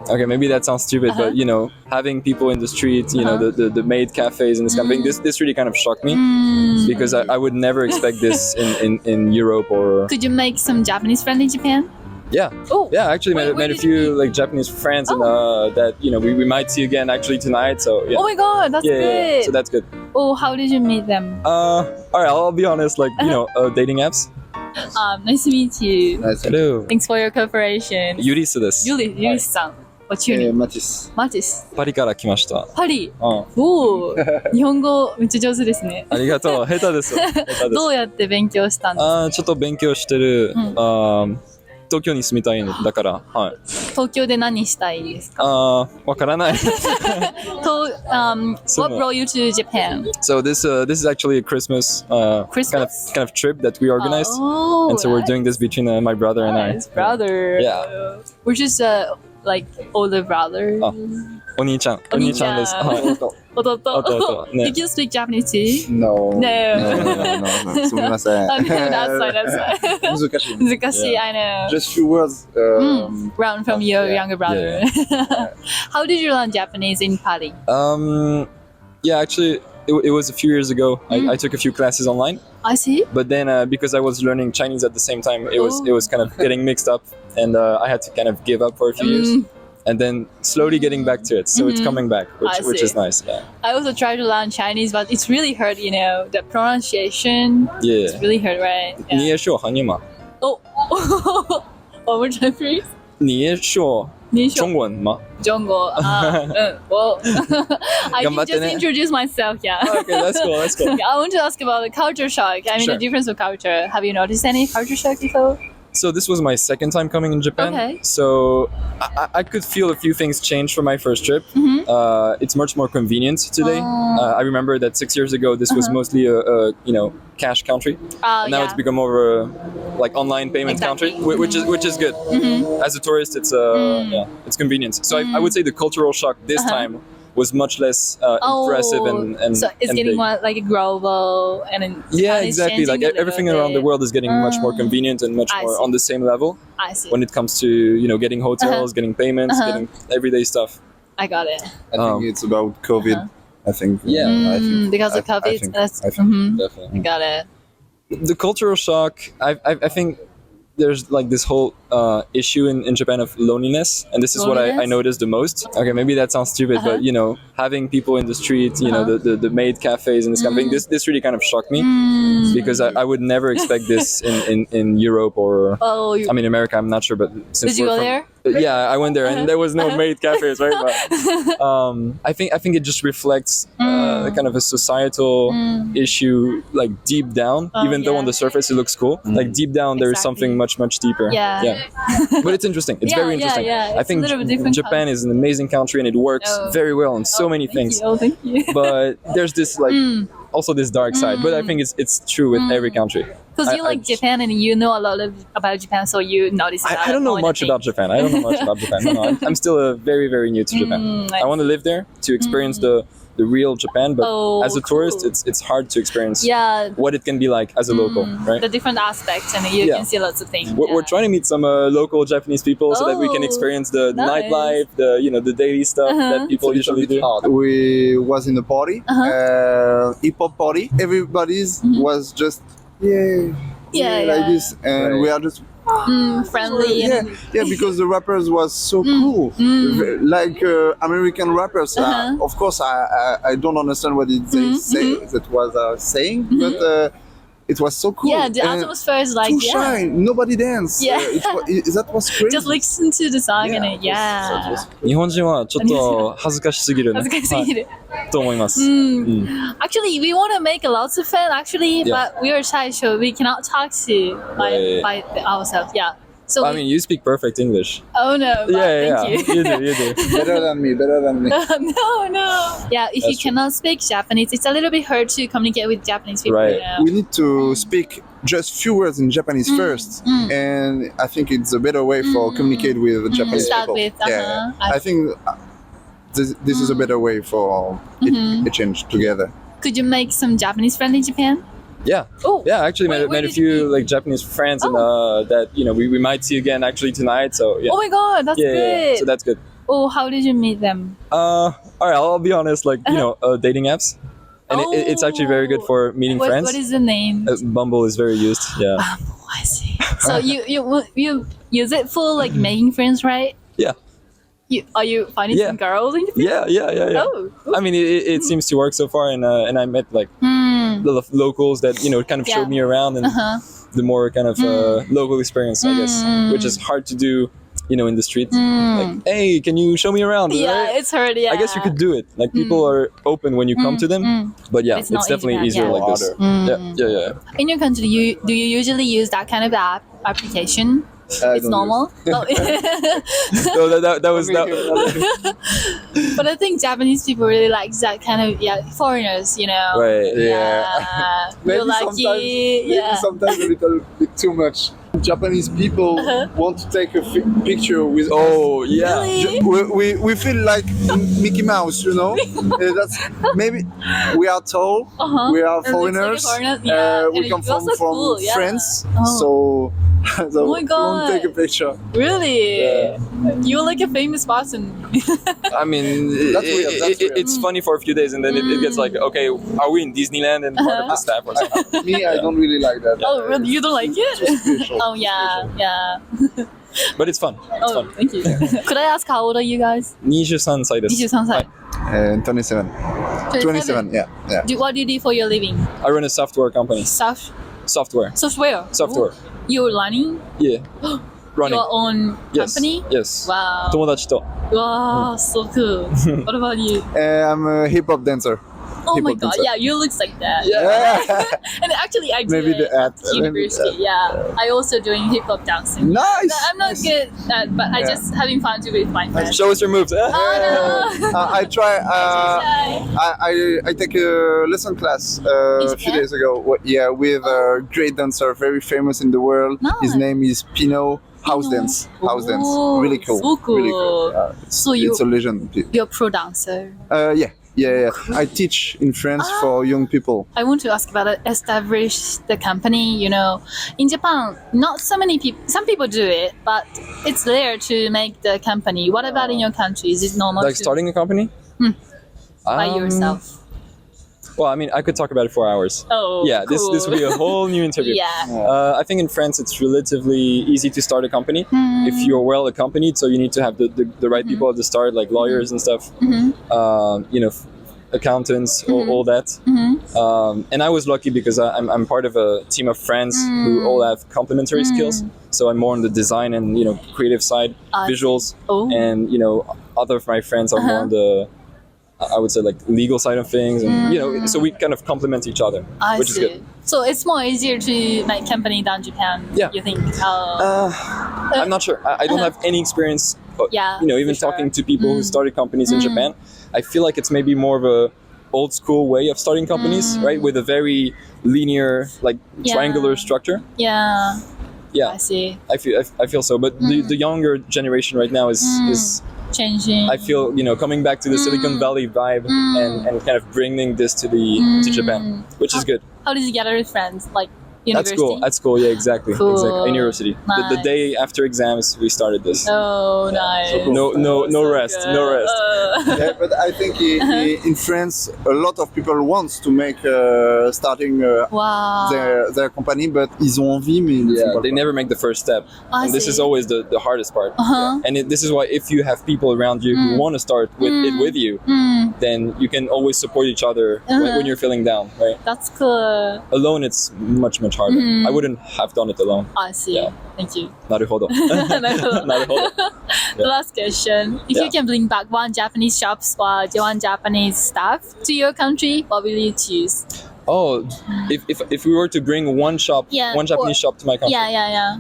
Okay, maybe that sounds stupid, but you know, having people in the street, you know, the maid cafes and this kind of thing, this really kind of shocked me because I would never expect this in Europe or. Could you make some Japanese friends in Japan? Yeah. Oh. Yeah, I actually met a few like Japanese friends and that you know we might see again actually tonight. So yeah. Oh my god, that's great. So that's good. Oh, how did you meet them? All right, I'll be honest, like you know, dating apps. Nice to meet you. Hello. Thanks for your cooperation. ユリスです。ユリスさん。What's your name? マティス。マティス。パリから来ました。パリ。うん。おー、日本語めっちゃ上手ですね。ありがとう。下手です。下手です。どうやって勉強したんですか？ちょっと勉強してる。東京に住みたいんだから、はい。東京で何したいですか？わからない。What brought you to Japan? So this is actually a Christmas, kind of trip that we organized, and so we're doing this between my brother and I. His brother. Yeah. We're just like older brother. お兄ちゃんです。弟。ね。Did you speak Japanese too? No. No. すみません。That's fine. 難しい。難しい、I know. Just few words. Round from your younger brother. How did you learn Japanese in Paris? Yeah, actually, it was a few years ago. I took a few classes online. I see. But then, because I was learning Chinese at the same time, it was kind of getting mixed up, and I had to kind of give up for a few years, and then slowly getting back to it. So it's coming back, which is nice. Yeah. I also tried to learn Chinese, but it's really hard. You know, the pronunciation. Yeah. It's really hard, right? 你也说韩语吗？ Oh. One more time, please. 你也说中文吗？中国. Well, I can just introduce myself. Yeah. Okay, that's cool. That's cool. I want to ask about the culture shock. I mean, the difference of culture. Have you noticed any culture shock before? So this was my second time coming in Japan. Okay. So I could feel a few things change from my first trip. It's much more convenient today. I remember that 6 years ago this was mostly a cash country. And now it's become more of a like online payment country, which is good. As a tourist, it's convenient. So I would say the cultural shock this time was much less impressive and so it's getting big. more like a global and exactly, like everything around the world is getting much more convenient and much more on the same level. I see. When it comes to getting hotels, getting payments, getting everyday stuff. I got it. I think it's about COVID. I think. Yeah. Because of COVID. I think Definitely. I got it. The cultural shock, I think there's like this whole issue in Japan of loneliness, and this is what I noticed the most. Okay, maybe that sounds stupid, but you know, having people in the street, you know, the maid cafes and this kind of thing, this really kind of shocked me because I would never expect this in Europe or I mean America. I'm not sure, but since did you go there? Yeah, I went there, and there was no maid cafes, right? But I think it just reflects kind of a societal issue, like deep down. Even though on the surface it looks cool, like deep down there is something much deeper. Yeah. But it's interesting. It's very interesting. Yeah. I think Japan is an amazing country, and it works very well on so many things. Thank you. But there's this like also this dark side. But I think it's true with every country. Because you like Japan and you know a lot about Japan, so you notice that. I don't know much about Japan. No, I'm still very, very new to Japan. I want to live there to experience the real Japan, but as a tourist, it's hard to experience what it can be like as a local, right? The different aspects, and you can see lots of things. We're trying to meet some local Japanese people so that we can experience the nightlife, the daily stuff that people usually do. We was in a party, hip hop party. Everybody's was just like this, and we are just friendly. Because the rappers was so cool, like American rappers. Of course, I don't understand what they say that was saying, but it was so cool. Yeah, the atmosphere is like too shy. Nobody danced. That was crazy. Just listen to the song and日本人はちょっと恥ずかしすぎるね。恥ずかしすぎる。と思います。Actually, we want to make lots of fun. Actually, but we are shy, so we cannot talk to by ourselves. Yeah. So I mean, you speak perfect English. Oh no! Thank you. You do. Better than me. No. Yeah, if you cannot speak Japanese, it's a little bit hard to communicate with Japanese people. Right. You know? We need to speak just few words in Japanese first, and I think it's a better way for communicate with Japanese Start people. with, I think this is a better way for a change together. Could you make some Japanese friends in Japan? Yeah. Oh. Yeah, I actually met a few like Japanese friends and that we might see again actually tonight. So yeah. Oh my god, that's great. So that's good. Oh, how did you meet them? All right, I'll be honest. Like dating apps, and it's actually very good for meeting friends. What is the name? Bumble is very used. Yeah. Bumble, I see. So you use it for like making friends, right? Yeah. Are you finding some girls in the Yeah. Oh, cool. I mean, it seems to work so far, and I met like the locals that kind of showed me around, and the more kind of local experience, I guess, which is hard to do, in the street. Like, hey, can you show me around? Yeah, right? It's hard. Yeah. I guess you could do it. Like people are open when you come to them, but yeah, it's definitely easier like this. Yeah. In your country, do you usually use that kind of application? It's normal. No, that was that. But I think Japanese people really like that kind of foreigners, Right. Yeah. Maybe sometimes a little bit too much. Japanese people want to take a picture with us. Yeah. Really? We feel like Mickey Mouse, That's maybe we are tall, we are foreigners, we come from cool, France, so oh my God. we won't take a picture. Really? Yeah. You're like a famous person. I mean, it's funny for a few days, and then it gets like, okay, are we in Disneyland and part of the staff or something? Me, I don't really like that. Oh, really? You don't like it? Oh, yeah. But it's fun. It's fun. Thank you. Could I ask how old are you guys? 23歳です。23歳. 27. 27, yeah. What do you do for your living? I run a software company. Software. Software. Ooh. You're running? Yeah. Running. Your own company? Yes. Wow. 友達と。 Wow, so cool. What about you? I'm a hip-hop dancer. Oh my God, yeah, you look like that. Yeah. And actually, I do Maybe it the ad. at university. Yeah, I also doing hip hop dancing. Nice. No, I'm not good at, but I just having fun to with my friends. Show us your moves. Oh no. I try. I take a lesson class a few days ago. Yeah, with a great dancer, very famous in the world. Nice. His name is Pino. House dance. Oh, Really cool. So cool. Really cool. So it's a legend. You're a pro dancer. Yeah. I teach in France for young people. I want to ask about establish the company. In Japan, not so many people. Some people do it, but it's rare to make the company. What about in your country? Is it normal? Like starting a company? By yourself. Well, I mean, I could talk about it for hours. Oh, yeah. Cool. This would be a whole new interview. Yeah. I think in France it's relatively easy to start a company if you're well accompanied. So you need to have the right people at the start, like lawyers and stuff. Accountants, all that. And I was lucky because I'm part of a team of friends who all have complementary skills. So I'm more on the design and creative side, visuals, and other of my friends are more on the I would say like legal side of things, and so we kind of complement each other, which is good. So it's more easier to make company than Japan. Yeah. You think? I'm not sure. I don't have any experience. Yeah. Even talking to people who started companies in Japan, I feel like it's maybe more of a old school way of starting companies, right? With a very linear, like triangular structure. Yeah. Yeah. I see. I feel so, but the younger generation right now is changing. I feel coming back to the Silicon Valley vibe and kind of bringing this to Japan, which is good. How did you gather with friends? Like university? At school, yeah, exactly. In university. Nice. The day after exams, we started this. Oh, nice. No rest. Yeah, but I think in France, a lot of people want to make starting their company, but ils ont envie, mais they never make the first step. And this is always the hardest part. And this is why if you have people around you who want to start it with you, then you can always support each other when you're feeling down, right? That's cool. Alone, it's much harder. I wouldn't have done it alone. I see. Yeah. Thank you. なるほど。 The last question. If you can bring back one Japanese shop or one Japanese staff to your country, what will you choose? Oh, if we were to bring one Japanese shop to my country. Yeah.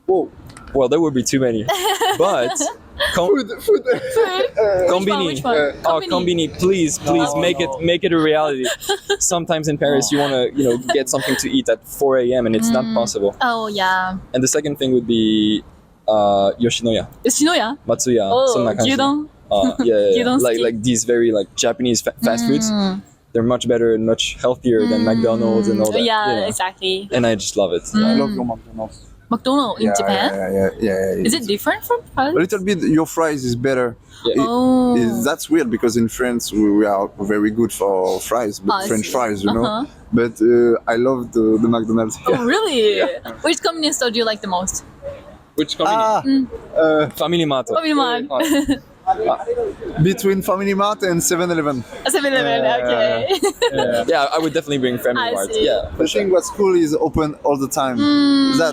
Whoa. Well, there would be too many. But Food. Konbini. Which one? Konbini, please make it a reality. Sometimes in Paris you want to get something to eat at 4 a.m. and it's not possible. Oh yeah. And the second thing would be Yoshinoya. Yoshinoya? Matsuya. Oh, そんな感じ. gyudon? Yeah. Like these very Japanese fast foods. They're much better and much healthier than McDonald's and all that. Yeah, exactly. And I just love it. I love your McDonald's. McDonald's in Japan? Yeah. Is it different from fries? A little bit. Your fries is better. Yeah. That's weird because in France we are very good for fries, but French fries, you know. But I love the McDonald's. Oh, really? Which convenience store do you like the most? Which company? Family Mart. Family Mart. Between Family Mart and 7-Eleven. 7-Eleven, okay. Yeah, I would definitely bring Family Mart. see. Yeah, for The sure. thing what's cool is open all the time. That's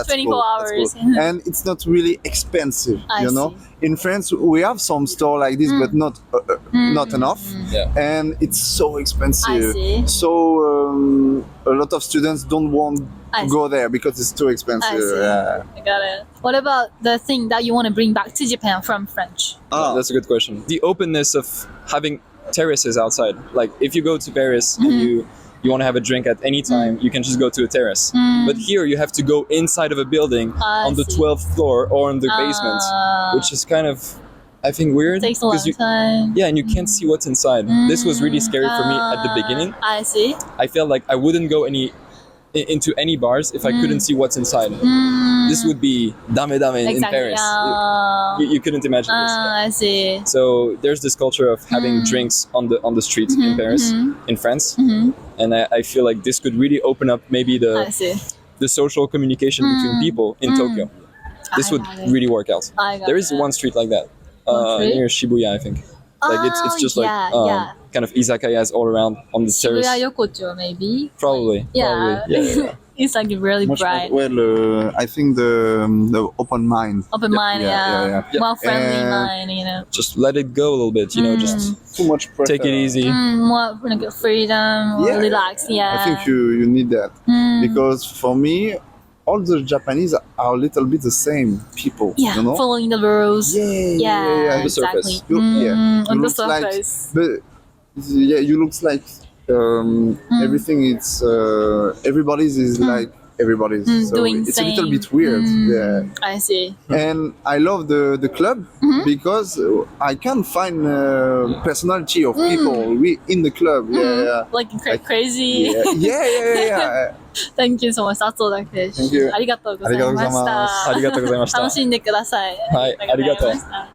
24 cool. hours. That's cool. And it's not really expensive, I you know. see. In France, we have some store like this, but not enough. Yeah. And it's so expensive. I see. So a lot of students don't want I to see. go there because it's too expensive. I see. Yeah. I got it. What about the thing that you want to bring back to Japan from French? That's a good question. The openness of having terraces outside. Like if you go to Paris and you want to have a drink at any time, you can just go to a terrace. But here you have to go inside of a building on the 12th floor or on the basement, which is kind of, I think, weird. Takes a long time. Yeah, and you can't see what's inside. This was really scary for me at the beginning. I see. I felt like I wouldn't go into any bars if I couldn't see what's inside. This would be dame in Paris. You couldn't imagine this. I see. So there's this culture of having drinks on the street in Paris, in France, and I feel like this could really open up maybe I see. the social communication between people in Tokyo. This would got it. really work out. I got There is it. one street like that street? near Shibuya, I think. Like it's just like kind of izakayas all around on the terrace. Shibuya Yokocho, maybe. Probably. Yeah. Yeah. It's like really Much bright. well, I think the open mind. Open mind, Yeah. More friendly And- mind, you know. Just let it go a little bit, you know, just Too much pressure. take it easy. More like freedom, more Yeah. relax, yeah. I think you need that because for me, all the Japanese are a little bit the same people. Yeah, You know. following the rules. Yeah. On the surface. exactly. You On the looks like- surface. But yeah, you looks like everything. It's everybody's is like everybody's. So doing it's a little same. bit weird. Yeah. I see. And I love the club because I can find personality of people in the club. Yeah. Like crazy. Yeah. Thank you so much. That's all that fish. Thank you. ありがとうございましありがとうございます。た。ありがとうございました。楽しんでください。はい、ありがとうありがとうございました。